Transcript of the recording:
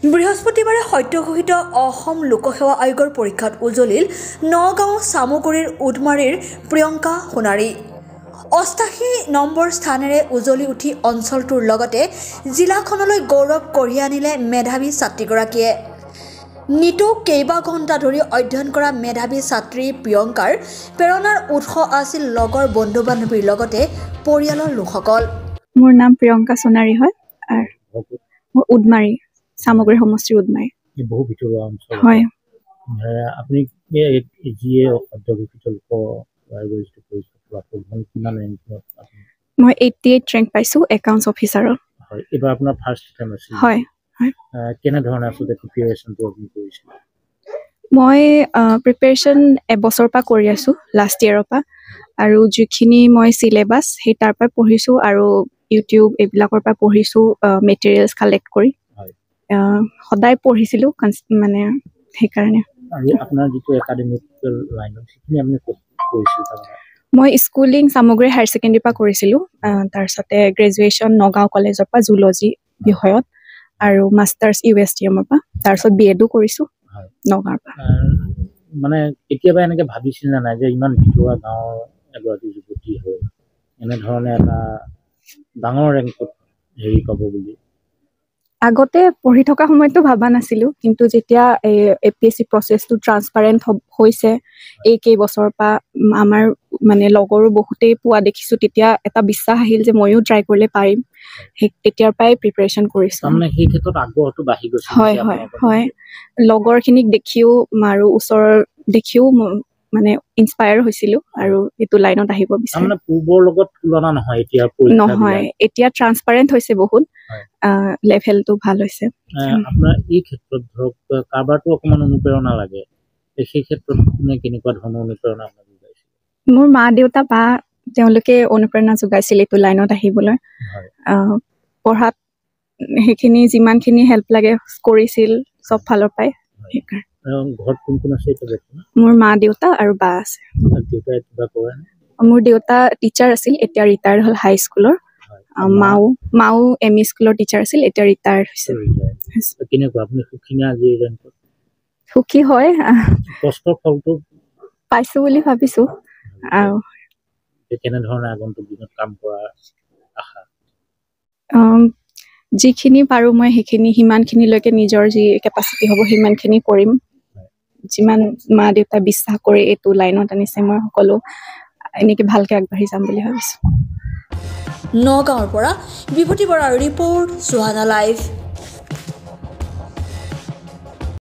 বৃহস্পতিবাৰে সদ্যঘোষিত অসম লোকসেৱা আয়োগৰ পৰীক্ষাত উজলিল নগাঁও চামগুৰিৰ উদমাৰীৰ প্ৰিয়ংকা সোণাৰী। ৮৮ নম্বৰ স্থানেৰে উজলি উঠি অঞ্চলটোৰ লগতে জিলাখনলৈ গৌৰৱ কঢ়িয়াই আনিলে মেধাৱী ছাত্ৰীগৰাকীয়ে। নিতৌ কেইবা ঘণ্টা ধৰি অধ্যয়ন কৰা মেধাৱী ছাত্ৰী প্ৰিয়ংকাৰ প্ৰেৰণাৰ উৎস আছিল লগৰ বন্ধু বান্ধৱীৰ লগতে পৰিয়ালৰ লোকসকল। মোৰ নাম প্ৰিয়ংকা সোণাৰী হয় আৰু উদমাৰী চামগুৰি সমষ্টিৰ উদমাৰী। বহু ভিতৰুৱা অঞ্চল হয়। আপুনি যিয়ে অধ্যক্ষিত লোক কিমান ৰেংকত? মই 88 ৰেংক পাইছো একাউণ্টছ অফিচাৰত। হয়, এইবাৰ আপোনাৰ ফাৰ্ষ্ট টাইম আছিল। হয় হয়। কেনেধৰণে আচলতে প্ৰিপেৰেশ্যনটো আপুনি কৰিছিল? মই প্ৰিপেৰেশ্যন এবছৰৰ পৰা কৰি আছোঁ, লাষ্ট ইয়েৰৰ পৰা। আৰু যিখিনি মই চিলেবাছ সেই তাৰ পৰা পঢ়িছোঁ আৰু ইউটিউব এইবিলাকৰ পৰা পঢ়িছোঁ মেটেৰিয়েলছ কালেক্ট কৰি। সদায় পঢ়িছিলোঁ মানে সেইকাৰণে। আৰু আপোনাৰ যিটো একাডেমিক লাইনত সেইখিনি আপুনি কৰিছিল? মই স্কুলিং চামগুৰি হায়াৰ ছেকেণ্ডেৰীৰ পৰা কৰিছিলোঁ, তাৰপিছতে গ্ৰেজুৱেশ্যন নগাঁও কলেজৰ পৰা জুলজি বিষয়ত আৰু মাষ্টাৰ্ছ USTMৰ পৰা, তাৰপিছত BEdো কৰিছোঁ নগাঁৱৰ পৰা। মানে কেতিয়াবা এনেকৈ ভাবিছিল নে নাই যে ইমান ভিতৰুৱা গাঁৱৰ এগৰাকী যুৱতী হৈ এনেধৰণে এটা ডাঙৰ ৰেংকত পাব বুলি? আগতে পঢ়ি থকা সময়তো ভবা নাছিলোঁ, কিন্তু যেতিয়া APSC প্ৰচেছটো ট্ৰান্সপাৰেণ্ট হৈছে এই কেইবছৰৰ পৰা আমাৰ মানে লগৰো বহুতেই পোৱা দেখিছোঁ, তেতিয়া এটা বিশ্বাস আহিল যে ময়ো ট্ৰাই কৰিলে পাৰিম। তেতিয়াৰ পৰাই প্ৰিপেৰেশ্যন কৰিছোঁ। মানে সেই ক্ষেত্ৰত আগ্ৰহটো বাঢ়ি গৈছে? হয় হয় হয়। লগৰখিনিক দেখিও আৰু ওচৰৰ দেখিও মানে ইনস্পায়াৰ হৈছিলোঁ আৰু এইটো লাইনত আহিব বিচাৰোঁ। মানে পূৰ্বৰ লগত তুলনা নহয় এতিয়া? নহয়, এতিয়া ট্ৰান্সপাৰেণ্ট হৈছে বহুত, লেভেলটো ভাল হৈছে। আপোনাৰ এই ক্ষেত্ৰত ধৰক কাৰোবাৰতো অকণমান অনুপ্ৰেৰণা লাগে, সেই ক্ষেত্ৰত কেনেকুৱা ধৰণৰ অনুপ্ৰেৰণা আপোনাক যোগাইছিল? মোৰ মা দেউতা বা তেওঁলোকে অনুপ্ৰেৰণা যোগাইছিল এইটো লাইনত আহিবলৈ। পঢ়াত সেইখিনি যিমানখিনি হেল্প লাগে কৰিছিল চব ফালৰ পৰাই। সেইকাৰণে। ঘৰত কোন কোন আছে এতিয়া? মোৰ মা দেউতা আৰু বা আছে। দেউতাই কিবা কৰে? মোৰ দেউতা টিচাৰ আছিল, এতিয়া ৰিটায়াৰ্ড হ'ল হাইস্কুলৰ। মাও ME স্কুলৰ টিচাৰ আছিল, এতিয়া ৰিটায়াৰ্ড হৈছে। কেনেকুৱা আপুনি সুখী নে আজি ৰেংকত? সুখী হয়, কষ্টৰ ফলটো পাইছো বুলি ভাবিছো। আৰু কেনেধৰণে আগন্তুক দিনত কাম কৰাৰ আশা? যিখিনি পাৰোঁ মই সেইখিনি সিমানখিনিলৈকে নিজৰ যি কেপাচিটি হ'ব সিমানখিনি কৰিম। যিমান মা দেউতাই বিশ্বাস কৰি এইটো লাইনত আনিছে মই সকলো এনেকৈ ভালকৈ আগবাঢ়ি যাম বুলি ভাবিছোঁ। নগাঁৱৰ পৰা বিভূতি বৰাৰ ৰিপৰ্ট, সুহানা লাইভ।